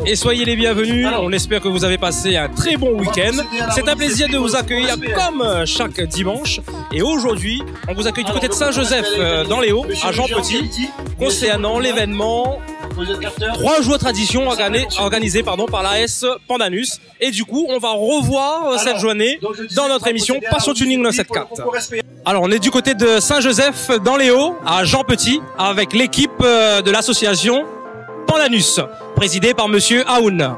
et soyez les bienvenus. On espère que vous avez passé un très bon week-end. C'est un plaisir de vous accueillir comme chaque dimanche. Et aujourd'hui, on vous accueille du côté de Saint-Joseph dans les Hauts, à Jean Petit, concernant l'événement 3 jours tradition organisé par l'AS Pandanus. Et du coup, on va revoir cette journée dans notre émission Passion Tuning 974. Alors, on est du côté de Saint-Joseph dans les Hauts, à Jean Petit, avec l'équipe de l'association Pandanus, présidée par Monsieur Aoun.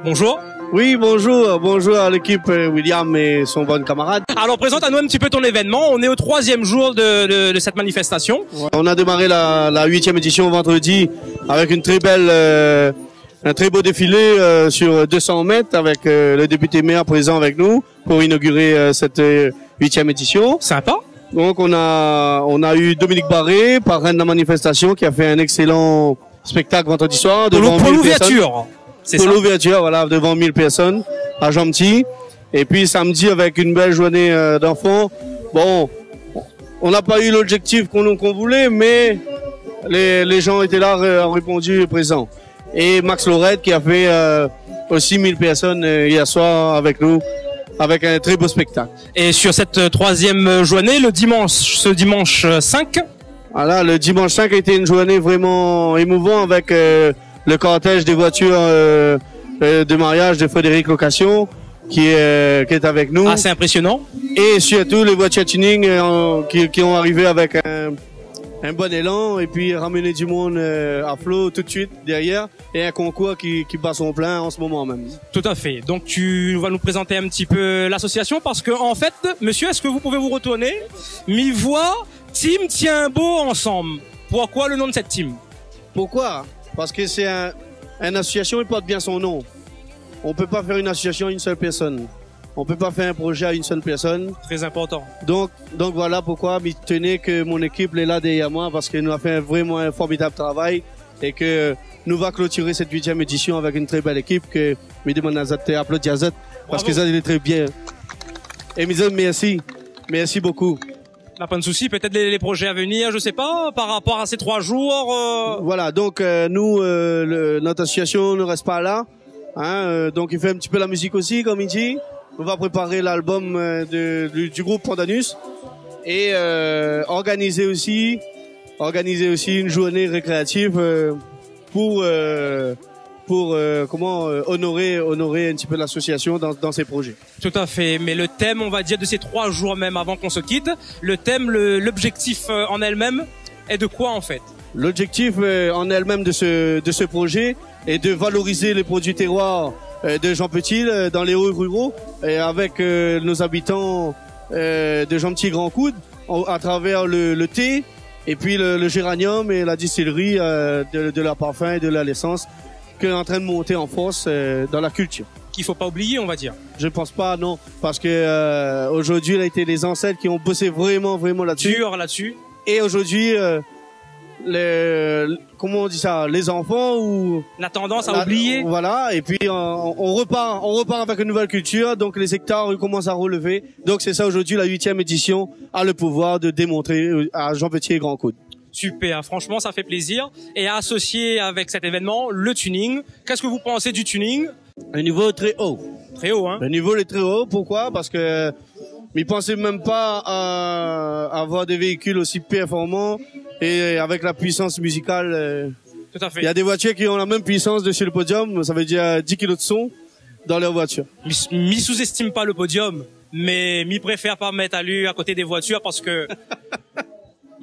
Bonjour. Oui, bonjour. Bonjour à l'équipe William et son bon camarade. Alors, présente-nous un petit peu ton événement. On est au 3e jour de cette manifestation. On a démarré la 8e édition vendredi avec une très belle, un très beau défilé sur 200 mètres avec le député maire présent avec nous pour inaugurer cette 8e édition. Sympa. Donc, on a eu Dominique Barré, parrain de la manifestation, qui a fait un excellent spectacle vendredi soir. Pour l'ouverture. Pour l'ouverture, voilà, devant 1000 personnes à Jean-Petit. Et puis samedi, avec une belle journée d'enfants. Bon, on n'a pas eu l'objectif qu'on voulait, mais les gens étaient là, ont répondu présent. Et Max Lorette qui a fait aussi 1000 personnes hier soir avec nous, avec un très beau spectacle. Et sur cette 3e journée, ce dimanche 5. Voilà, le dimanche 5 a été une journée vraiment émouvante avec le cortège des voitures de mariage de Frédéric Location qui est avec nous. Ah, c'est impressionnant. Et surtout les voitures tuning qui ont arrivé avec un bon élan et puis ramener du monde à flot tout de suite derrière et un concours qui bat son plein en ce moment même. Tout à fait. Donc tu vas nous présenter un petit peu l'association parce que en fait, monsieur, est-ce que vous pouvez vous retourner? Mi-voix, team tient beau ensemble. Pourquoi le nom de cette team? Pourquoi? Parce que c'est une association, il porte bien son nom. On peut pas faire une association à une seule personne. On peut pas faire un projet à une seule personne. Très important. Donc voilà pourquoi je tenais que mon équipe est là derrière moi parce qu'elle nous a fait vraiment un formidable travail et que nous va clôturer cette 8e édition avec une très belle équipe que je demande à applaudir parce que ça il est très bien. Et je merci. Merci beaucoup. Pas de souci, peut-être les projets à venir, je sais pas, par rapport à ces 3 jours. Voilà, donc nous, notre association ne reste pas là. Hein, donc il fait un petit peu la musique aussi, comme il dit. On va préparer l'album du groupe Pandanus et organiser aussi une journée récréative pour honorer un petit peu l'association dans ses projets. Tout à fait, mais le thème, on va dire, de ces 3 jours même avant qu'on se quitte, le thème, l'objectif en elle-même est de quoi en fait? L'objectif en elle-même de ce projet est de valoriser les produits terroirs de Jean Petit dans les hauts ruraux et avec nos habitants de Jean Petit Grand Coude à travers le thé et puis le géranium et la distillerie de la parfum et de la l'essence qui est en train de monter en force dans la culture. Qu'il faut pas oublier, on va dire. Je pense pas, non, parce que aujourd'hui, il a été les ancêtres qui ont bossé vraiment là-dessus. Dur là-dessus. Et aujourd'hui, comment on dit ça, les enfants ou la tendance à oublier. Voilà, et puis on repart avec une nouvelle culture, donc les hectares commencent à relever. Donc c'est ça aujourd'hui, la 8e édition a le pouvoir de démontrer à Jean Petit et Grand Coude. Super, franchement ça fait plaisir. Et associé avec cet événement, le tuning. Qu'est-ce que vous pensez du tuning? Un niveau très haut. Très haut, hein? Le niveau est très haut, pourquoi? Parce que ils pensaient même pas à avoir des véhicules aussi performants et avec la puissance musicale. Tout à fait. Il y a des voitures qui ont la même puissance dessus le podium, ça veut dire 10 kilos de son dans leur voiture. Mi sous-estime pas le podium, mais mi préfère pas mettre à lui à côté des voitures parce que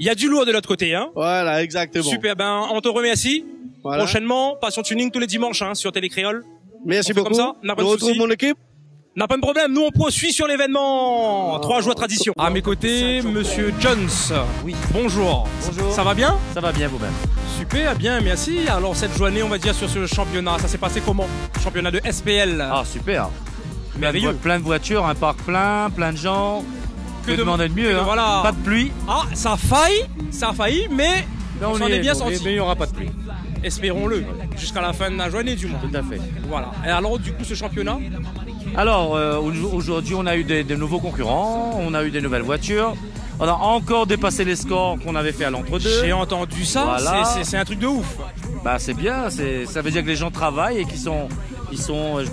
il y a du lourd de l'autre côté, hein. Voilà, exactement. Super, ben on te remercie. Voilà. Prochainement, Passion Tuning tous les dimanches hein, sur Télécréole. Merci beaucoup. Comme ça, n'a pas de souci. Mon équipe. N'a pas de problème, nous on poursuit sur l'événement 3 jours tradition. À mes côtés, Monsieur Jones. Oui. Bonjour. Bonjour. Ça va bien? Ça va bien vous-même. Super, bien, merci. Alors cette journée, on va dire sur ce championnat, ça s'est passé comment? Championnat de SPL. Ah super. Merveilleux. Plein de voitures, un parc plein de gens. Que demander de mieux, hein. Voilà. Pas de pluie. Ah, ça a failli, mais on s'en est bien sorti. Mais il n'y aura pas de pluie. Espérons-le, jusqu'à la fin de la journée du moins. Tout à fait. Voilà. Et alors du coup ce championnat? Alors aujourd'hui on a eu des nouveaux concurrents, on a eu des nouvelles voitures. On a encore dépassé les scores qu'on avait fait à l'entre-deux. J'ai entendu ça, voilà. C'est un truc de ouf. Bah c'est bien, ça veut dire que les gens travaillent et qu'ils sont,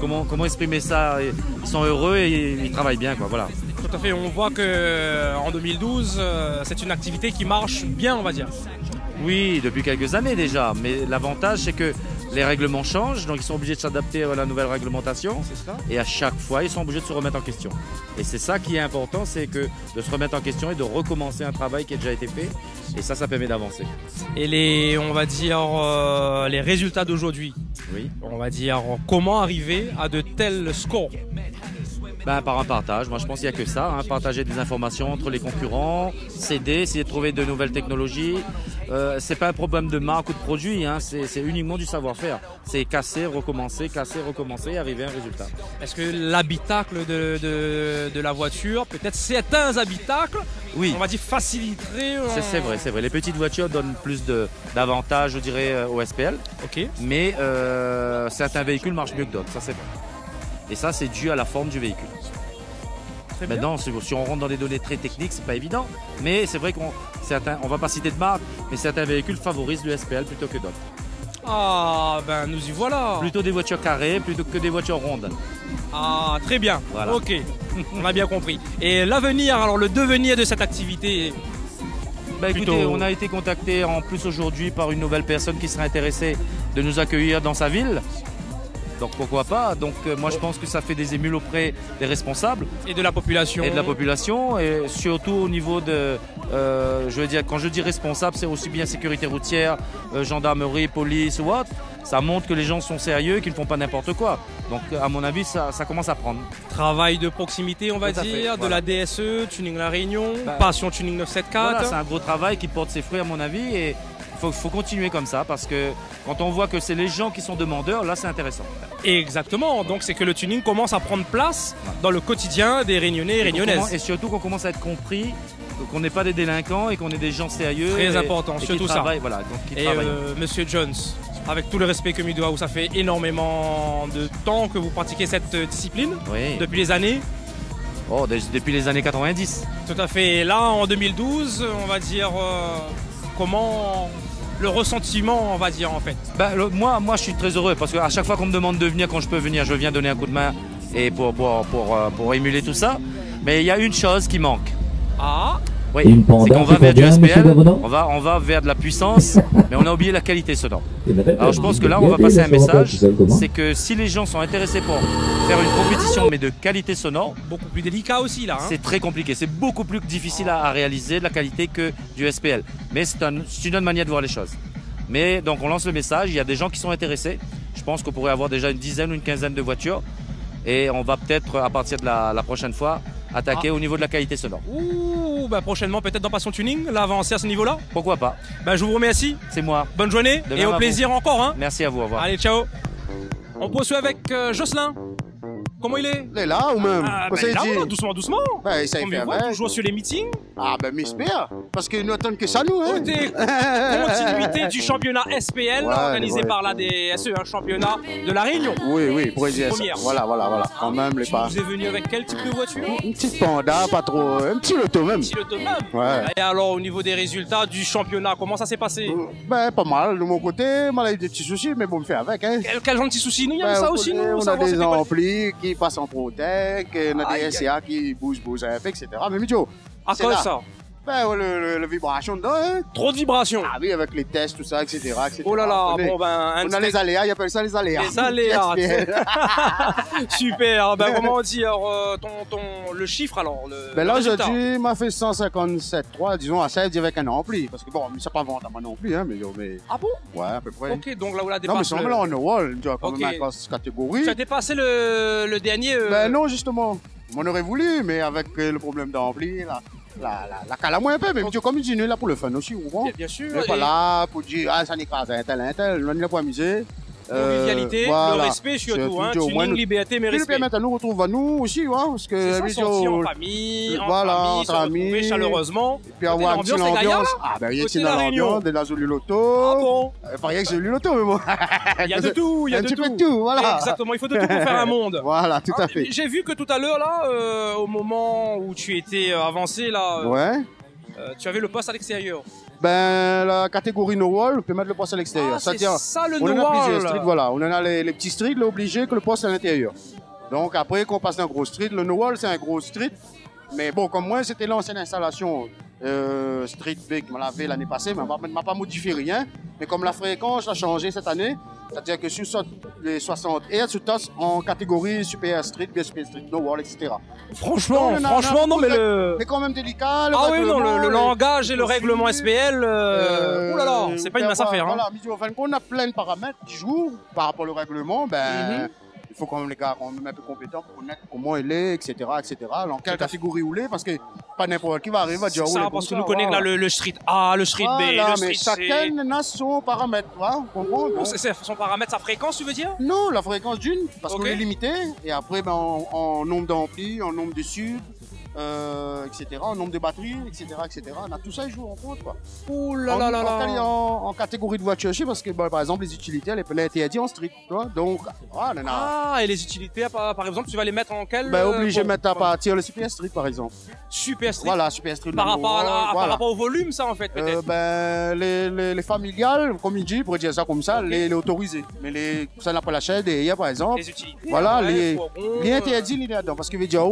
comment exprimer ça, ils sont heureux et ils travaillent bien, quoi, voilà. Tout à fait, on voit que en 2012, c'est une activité qui marche bien, on va dire. Oui, depuis quelques années déjà, mais l'avantage c'est que les règlements changent, donc ils sont obligés de s'adapter à la nouvelle réglementation. C'est ça. Et à chaque fois, ils sont obligés de se remettre en question. Et c'est ça qui est important, c'est que de se remettre en question et de recommencer un travail qui a déjà été fait. Et ça permet d'avancer. Et on va dire, les résultats d'aujourd'hui. Oui. On va dire, comment arriver à de tels scores? Ben, par un partage, moi je pense qu'il n'y a que ça, hein, partager des informations entre les concurrents, s'aider, essayer de trouver de nouvelles technologies. C'est pas un problème de marque ou de produit, hein, c'est uniquement du savoir-faire. C'est casser, recommencer et arriver à un résultat. Est-ce que l'habitacle de la voiture, peut-être certains habitacles, oui, on va dire faciliteraient... C'est vrai. Les petites voitures donnent plus d'avantages, je dirais, au SPL. Ok. Mais certains véhicules marchent mieux que d'autres, ça c'est vrai. Et ça, c'est dû à la forme du véhicule. Maintenant, si on rentre dans des données très techniques, c'est pas évident. Mais c'est vrai on va pas citer de marque, mais certains véhicules favorisent le SPL plutôt que d'autres. Ah, ben nous y voilà. Plutôt des voitures carrées plutôt que des voitures rondes. Ah, très bien. Voilà. Ok, on a bien compris. Et l'avenir, alors le devenir de cette activité? Bah, écoutez, on a été contacté en plus aujourd'hui par une nouvelle personne qui serait intéressée de nous accueillir dans sa ville. Donc pourquoi pas. Donc moi je pense que ça fait des émules auprès des responsables. Et de la population. Et surtout au niveau de, je veux dire, quand je dis responsable, c'est aussi bien sécurité routière, gendarmerie, police ou autre. Ça montre que les gens sont sérieux, qu'ils ne font pas n'importe quoi. Donc à mon avis, ça commence à prendre. Travail de proximité, on va dire, de la DSE, Tuning La Réunion, Passion Tuning 974. Voilà, c'est un gros travail qui porte ses fruits à mon avis. Et il faut continuer comme ça parce que quand on voit que c'est les gens qui sont demandeurs, là c'est intéressant. Exactement, donc c'est que le tuning commence à prendre place dans le quotidien des Réunionnais et Réunionnaises. Et surtout qu'on commence à être compris, qu'on n'est pas des délinquants et qu'on est des gens sérieux. Très important, surtout ça. Voilà, donc et Monsieur Jones, avec tout le respect que Midoua, ça fait énormément de temps que vous pratiquez cette discipline, oui. Depuis les années. Oh, depuis les années 90. Tout à fait, et là en 2012, on va dire, comment... le ressentiment, on va dire, en fait. Moi, je suis très heureux parce qu'à chaque fois qu'on me demande de venir, quand je peux venir, je viens donner un coup de main et pour émuler tout ça. Mais il y a une chose qui manque. Ah, oui, c'est qu'on va vers du SPL, on va vers de la puissance, mais on a oublié la qualité sonore. Alors je pense que là, on va passer un message, c'est que si les gens sont intéressés pour faire une compétition, mais de qualité sonore, beaucoup plus délicat aussi là. C'est très compliqué, c'est beaucoup plus difficile à réaliser de la qualité que du SPL. Mais c'est une autre manière de voir les choses. Mais donc on lance le message, il y a des gens qui sont intéressés. Je pense qu'on pourrait avoir déjà une dizaine ou une quinzaine de voitures. Et on va peut-être, à partir de la prochaine fois, attaquer au niveau de la qualité sonore. Ouh, prochainement peut-être dans Passion Tuning, là avancer à ce niveau-là. Pourquoi pas. Je vous remercie. C'est moi. Bonne journée et au plaisir encore. Hein. Merci à vous, au revoir. Allez, ciao. On poursuit avec Jocelyn. Comment il est? Il est là ou même? Il est là, doucement, doucement. Il s'est fait avec. Toujours sur les meetings. M'espère. Parce qu'ils n'attendent que ça, nous. Hein? Côté continuité du championnat SPL, organisé par la DSE, un championnat de la Réunion. Oui, pour dire ça. Voilà. Quand même, les pas. Vous êtes venu avec quel type de voiture? Une petite Panda, pas trop. Un petit Loto même. Ouais. Et alors, au niveau des résultats du championnat, comment ça s'est passé? Pas mal. De mon côté, on a eu des petits soucis, mais bon, on me fait avec. Hein. Quel genre de petits soucis? Nous, il y a ça aussi, nous. On a des amplis qui passent en Protec, on a des SCA qui bougent un peu, etc. Mais Midio, à quoi ça? Le vibration dedans. Hein. Trop de vibrations. Ah oui, avec les tests, tout ça, etc. Oh là là, on a les aléas, ils appellent ça les aléas. Les aléas. Super. Comment dire le chiffre alors là, aujourd'hui, m'a fait 157,3, disons, à 16 avec un ampli. Parce que bon, c'est pas vendre à moi non plus, hein, mais. Ah bon? Ouais, à peu près. Ok, donc là où la dépasse. Non, mais là, on est wall, tu vois, quand même, classe catégorie. Tu as dépassé le dernier. Non, justement. On aurait voulu, mais avec le problème d'ampli, là. La cale à moi un peu, mais comme il est là pour le fun aussi, vous comprenez? Bien sûr. Il n'est pas là pour dire, ça n'écrase un tel, on est là pour amuser. Convivialité, le respect surtout, hein, tuning, liberté, mais respect. Et puis maintenant, nous retrouve à nous aussi, hein, parce que... C'est ça, sortir en famille, entre amis, chaleureusement. Et puis avoir une petite ambiance. Il y a une ambiance, de la Zulu Loto. Ah bon? Pas rien que Zulu Loto, mais bon. Il y a de tout, il y a de tout. Un petit peu de tout, voilà. Exactement, il faut de tout pour faire un monde. Voilà, tout à fait. J'ai vu que tout à l'heure, là, au moment où tu étais avancé, là... Ouais. Tu avais le poste à l'extérieur. Ben, la catégorie no wall, on peut mettre le poste à l'extérieur. Ah, c'est ça le on no en a plusieurs wall. streets, voilà. On en a les petits streets, là, obligés que le poste à l'intérieur. Donc après qu'on passe d'un gros street, le no wall c'est un gros street. Mais bon, comme moi, c'était l'ancienne installation Street Big, je l'avais l'année passée, mais on m'a pas modifié rien. Mais comme la fréquence a changé cette année, c'est-à-dire que sur les 60 Hz, tu tasses en catégorie Super Street, bien Super Street, No Wall, etc. Franchement, Donc, franchement, non, mais le. Mais quand même délicat. Ah oui, non, le règlement, langage et le aussi, règlement SPL, oh là là, c'est pas une mince affaire. Hein. Voilà, mais en fin de compte, on a plein de paramètres qui jouent par rapport au règlement. Ben, il faut quand même les gars quand même un peu compétents pour connaître comment il est, etc., etc. Dans quelle catégorie il est, parce que pas n'importe qui va arriver à dire. C'est ça, parce que nous connaissons là le Street A, le Street B, voilà, le Street mais C. chacun a son paramètre, tu vois, vous comprenez? Bon, c'est son paramètre, sa fréquence, tu veux dire? Non, la fréquence d'une, parce Ok. qu'on est limité, et après, ben, en nombre d'amplis, en nombre de sub, etc., en nombre de batteries, etc., etc. On a tout ça, ils jouent en compte, quoi. Ouh là là là là. En catégorie de voiture aussi, parce que, ben, par exemple, les utilités, elles peuvent être interdites en street, tu vois. Donc, voilà, on en a. Ah, et les utilités, par exemple, tu vas les mettre en quel? Ben, obligé de mettre à partir le Super Street, par exemple. Super Street. Voilà, Super Street. Par rapport, voilà. par rapport au volume, ça, en fait, peut-être. Ben, les familiales, comme il dit, pour dire ça comme ça, les autorisés. Mais ça n'a pas la chaîne derrière, par exemple. Les utilités. Voilà, ouais, les interdits, il est là-dedans. Parce que veut dire,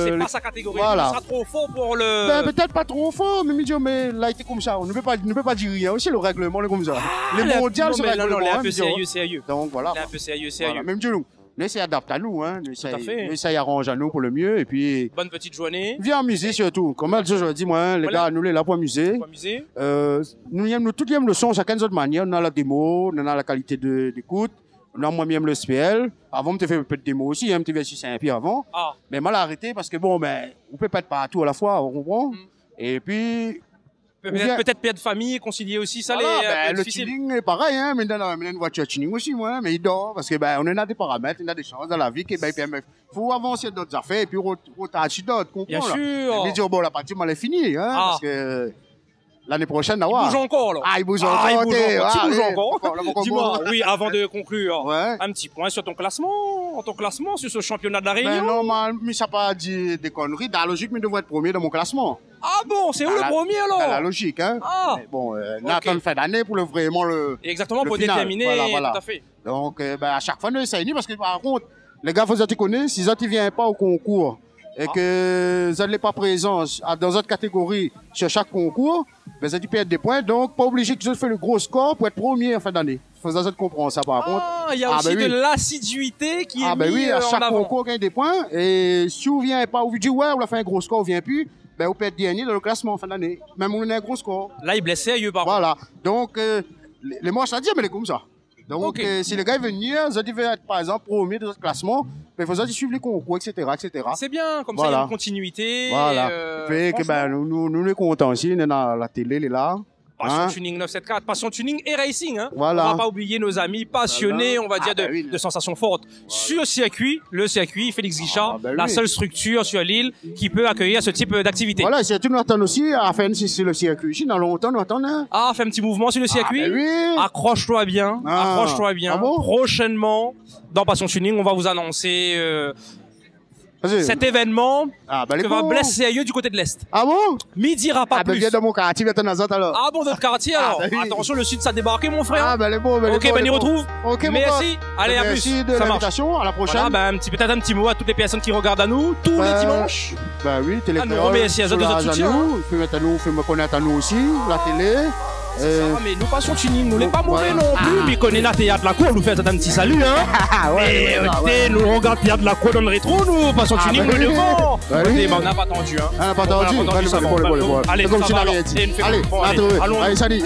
c'est pas sa catégorie. voilà. Ça sera trop fort pour le. Ben, peut-être pas trop fort, mais mais là, il était comme ça. On ne peut pas dire rien. Aussi, le règlement, est comme ça. Les mondiales, c'est le règlement. Non, il est un peu sérieux, sérieux. Donc, voilà. Il est un peu sérieux, Voilà. sérieux. Même Dieu, nous. Nous, ça adapte à nous, hein. Nous, à fait. ça y arrange à nous pour le mieux. Et puis, Bonne petite journée. viens amuser surtout. Comme elle dit, je dis, moi, hein, les Voilà. gars, nous, les là pour amuser. Pour amuser. Nous tous aiment le son, chacun de notre manière. On a la démo, on a la qualité d'écoute. On a moi-même le SPL. Avant, on te fait un peu de démo aussi, hein, on te fait sur un pied avant. Ah. Mais mal arrêté parce que bon, ben, on peut pas être partout à la fois, on comprend. Et puis, Peut-être père de famille, concilier aussi, ça voilà, les ben, le difficile. tuning est pareil, hein, mais dans une voiture tuning aussi, moi, mais il dort, parce que ben, on en a des paramètres, on a des choses dans la vie qui ben, faut avancer d'autres affaires et puis rotacher d'autres, comprends? Bien là. sûr. Mais dire, bon, la partie, elle est finie, hein, parce que l'année prochaine, Il bouge encore, là. Ah, il bouge encore. Ah, il bouge ok, encore. Tu ah, bouges oui. encore. Dis-moi, oui, avant de conclure, Ouais. un petit point sur ton classement sur ce championnat de la Ben, Réunion. normal, mais ça pas dit des conneries. Dans la logique, mais devrait être premier dans mon classement. Ah bon, c'est où Dans le la- premier Dans la alors? logique, hein. Ah, Mais bon, Nathan fin d'année pour vraiment le. exactement, le pour final. déterminer, Voilà. tout à fait. Donc, ben, à chaque fois, nous essayons, parce que par contre, les gars, faut que tu connais, si ça ne vient pas au concours et que ça n'est pas présent dans une catégorie sur chaque concours, ben, ça tu perds des points. Donc, pas obligé que je fasse le gros score pour être premier en fin d'année. Faut que tu comprends ça, par contre. Ah, il y a Ah, aussi ben oui. de l'assiduité qui est Ah ben mise oui, à en chaque avant. concours, on gagne des points. Et si on vient pas, on vous dit, ouais, on a fait un gros score, on vient plus, ben, on peut être dernier dans le classement en fin d'année. Même on a un gros score. Là, il blesse sérieux, par contre. Voilà. Donc, les moches à dire, mais les comme ça. Donc, Ok. si le gars veut venir, ça devait être, par exemple, premier de notre classement, ben, il faut ça suivre les concours, etc., etc. C'est bien, comme ça, il y a Voilà. une continuité. Voilà. Fait que, franchement, ben, nous, les contents aussi, on est dans la télé, il est là. Passion Hein? Tuning 974, Passion Tuning et Racing. Hein. Voilà. On va pas oublier nos amis passionnés, on va dire, bah oui. de sensations fortes. Sur circuit, le circuit Félix Guichard, Ah, bah la oui. seule structure sur l'île qui peut accueillir ce type d'activité. Voilà, et surtout, nous attendons aussi, à faire sur le circuit. Ici, dans longtemps, nous attendons, hein. Ah, fais un petit mouvement sur le circuit. ben oui. Accroche-toi bien, Ah. accroche-toi bien. Ah bon? Prochainement, dans Passion Tuning, on va vous annoncer Vas-y. cet événement Ah, ben, les que va bons. blesser sérieux du côté de l'Est. Ah bon? M'y dira pas Ah, ben, plus. viens dans mon quartier, viens dans les autres, alors. Ah bon, notre quartier alors. bah oui. Attention, le sud, ça a débarqué, mon frère. Ah, ben, les bons, ben, les Ok, bons, ben, les y bons. retrouve. Ok, mon Merci. pote. Allez, à Merci plus. de Ça marche. l'invitation, à la prochaine. Voilà, ben, peut-être un petit mot à toutes les personnes qui regardent à nous tous les dimanches. Ben oui, télé. Ah, nous remercions de notre soutien, Il faut mettre à nous, il faut me connaître à nous aussi, la télé. Ah, mais nous Passion Tuning, nous n'est pas mauvais voilà. non plus, mais connaît la théâtre la cour, nous fait un petit salut, hein. Ah Et écoutez, nous regarde théâtre la cour dans le rétro, nous Passion Ah, Tuning, ben nous oui. devant. Ben Écoutez, oui. ben, on n'a pas attendu, hein. On n'a pas entendu. On n'a pas attendu, ça va. Allez, Allez, comme ça tu va, n'as rien alors. dit. Et une fait- Allez, bon, allez, allons. allez, salut.